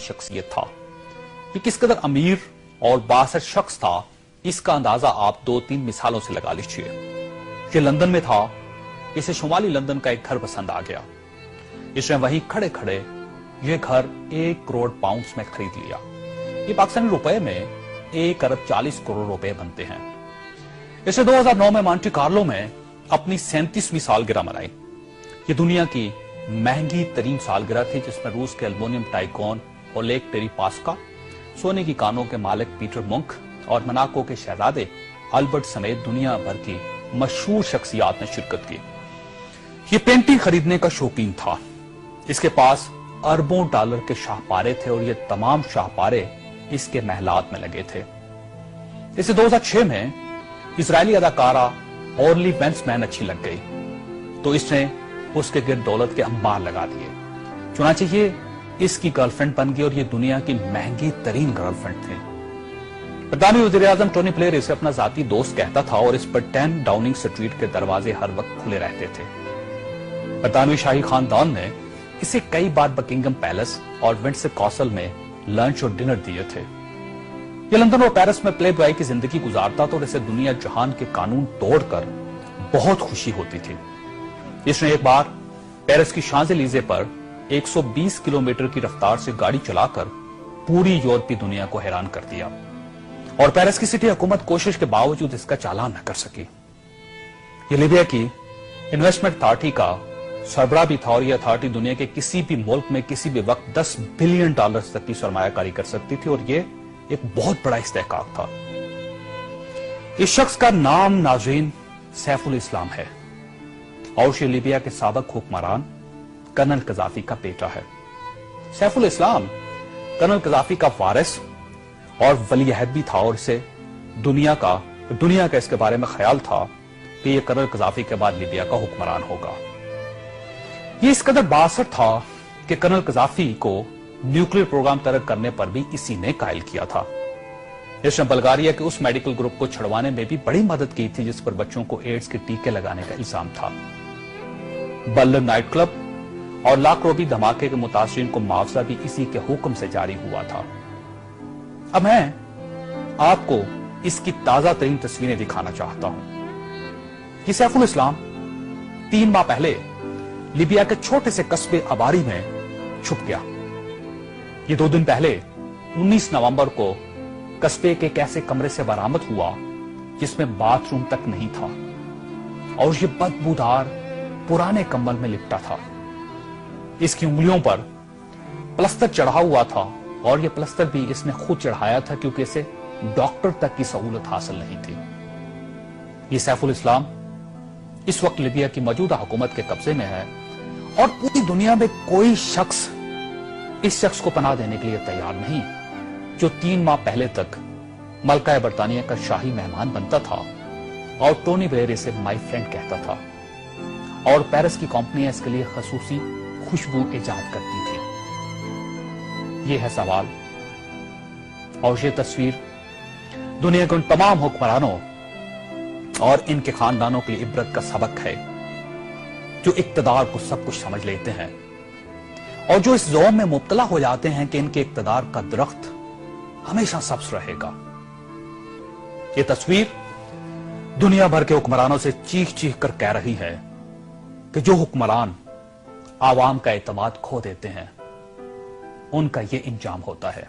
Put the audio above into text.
शख्सियत था। ये किस कदर अमीर और बासर शख्स था, इसका अंदाजा आप 2-3 मिसालों से लगा लीजिए। ये लंदन में था, इसे शुमाली लंदन का एक घर पसंद आ गया। इसने वहीं खड़े खड़े ये घर 1 करोड़ पाउंड्स में खरीद लिया। ये पाकिस्तानी रुपए में 1 अरब 40 करोड़ रुपए बनते हैं। इसने 2009 में मॉन्टे कार्लो में अपनी 37वीं सालगिरह मनाई। ये दुनिया की महंगी तरीन सालगिरह थी, जिसमें रूस के एल्युमिनियम टाइकॉन ओलेग टेरिपास्का, सोने की कानों के मालिक पीटर मुंक और मोनाको के शहजादे अल्बर्ट समेत दुनिया भर की मशहूर शख्सियात ने शिरकत की। ये पेंटिंग खरीदने का शौकीन था। इसके पास अरबों डॉलर के शाहपारे थे और ये तमाम शाहपारे इसके महलात में लगे थे। इसे 2006 में इजरायली अदाकारा ऑर्ली बेंसमैन अच्छी लग गई, तो इसने उसके गिर्द दौलत के अंबार लगा दिए। चुनांचे ये इसकी गर्लफ्रेंड बन गई और ये दुनिया की महंगी तरीन गर्लफ्रेंड थी। बरतानवी वज़ीर-ए-आज़म टोनी ब्लेयर इसे अपना जाती दोस्त कहता था और इस पर 10 डाउनिंग स्ट्रीट के दरवाजे हर वक्त खुले रहते थे। बरतानवी शाही खानदान ने इसे कई बार बकिंगम पैलेस और विंडसर कासल में लंच और डिनर दिए थे। ये लंदन और पेरिस में प्ले बॉय की जिंदगी गुजारता था और इसे दुनिया जहान के कानून तोड़कर बहुत खुशी होती थी। इसने एक बार पेरिस की शांज़-एलीज़े पर 120 किलोमीटर की रफ्तार से गाड़ी चलाकर पूरी यूरोपीय दुनिया को हैरान कर दिया और पेरिस की सिटी हुकूमत कोशिश के बावजूद इसका चालान न कर सकी। ये लीबिया की इन्वेस्टमेंट अथॉरिटी का सरबराह भी था और यह अथॉरिटी दुनिया के किसी भी मुल्क में किसी भी वक्त 10 बिलियन डॉलर तक की सरमायाकारी कर सकती थी और यह एक बहुत बड़ा इस्तेहकाक था। इस शख्स का नाम नाज़रीन सैफुल इस्लाम है और ये लीबिया के साबिक हुक्मरान कर्नल कज़ाफी का बेटा है। सैफुल इस्लाम कर्नल कज़ाफी का वारिस और वली अहद भी था और इसे दुनिया का इसके बारे में ख्याल था कि यह कर्नल कज़ाफी के बाद लीबिया का हुक्मरान होगा। ये इस कदर बासर था कि कर्नल कज़ाफी को न्यूक्लियर प्रोग्राम तरक करने पर भी इसी ने कायल किया था। इसने बल्गारिया के उस मेडिकल ग्रुप को छुड़वाने में भी बड़ी मदद की थी जिस पर बच्चों को एड्स के टीके लगाने का इल्जाम था। बल्लर नाइट क्लब और लाकरोबी धमाके के मुतासरीन को मुआवजा भी इसी के हुक्म से जारी हुआ था। अब मैं आपको इसकी ताजा तरीन तस्वीरें दिखाना चाहता हूं कि सैफुल इस्लाम 3 माह पहले लीबिया के छोटे से कस्बे अबारी में छुप गया। ये 2 दिन पहले 19 नवंबर को कस्बे के एक ऐसे कमरे से बरामद हुआ जिसमें बाथरूम तक नहीं था और ये बदबूदार पुराने कंबल में लिपटा था। इसकी उंगलियों पर प्लस्तर चढ़ा हुआ था और यह प्लस्तर भी इसने खुद चढ़ाया था क्योंकि इसे डॉक्टर तक की सहूलत हासिल नहीं थी। ये सैफुल इस्लाम इस वक्त लीबिया की मौजूदा हुकूमत के कब्जे में है और पूरी दुनिया में कोई शख्स इस शख्स को पनाह देने के लिए तैयार नहीं जो 3 माह पहले तक मलका बरतानिया का शाही मेहमान बनता था और टोनी ब्लेयर इसे माई फ्रेंड कहता था और पेरिस की कंपनियां इसके लिए खसूसी खुशबू इजाद करती थी। ये है सवाल और ये तस्वीर दुनिया के उन तमाम हुक्मरानों और इनके खानदानों के लिए इबरत का सबक है जो इक्तदार को सब कुछ समझ लेते हैं और जो इस ज़ौम में मुब्तला हो जाते हैं कि इनके इक्तदार का दरख्त हमेशा सब्ज रहेगा। ये तस्वीर दुनिया भर के हुक्मरानों से चीख चीख कर कह रही है कि जो हुक्मरान आवाम का एतमाद खो देते हैं उनका ये इंजाम होता है।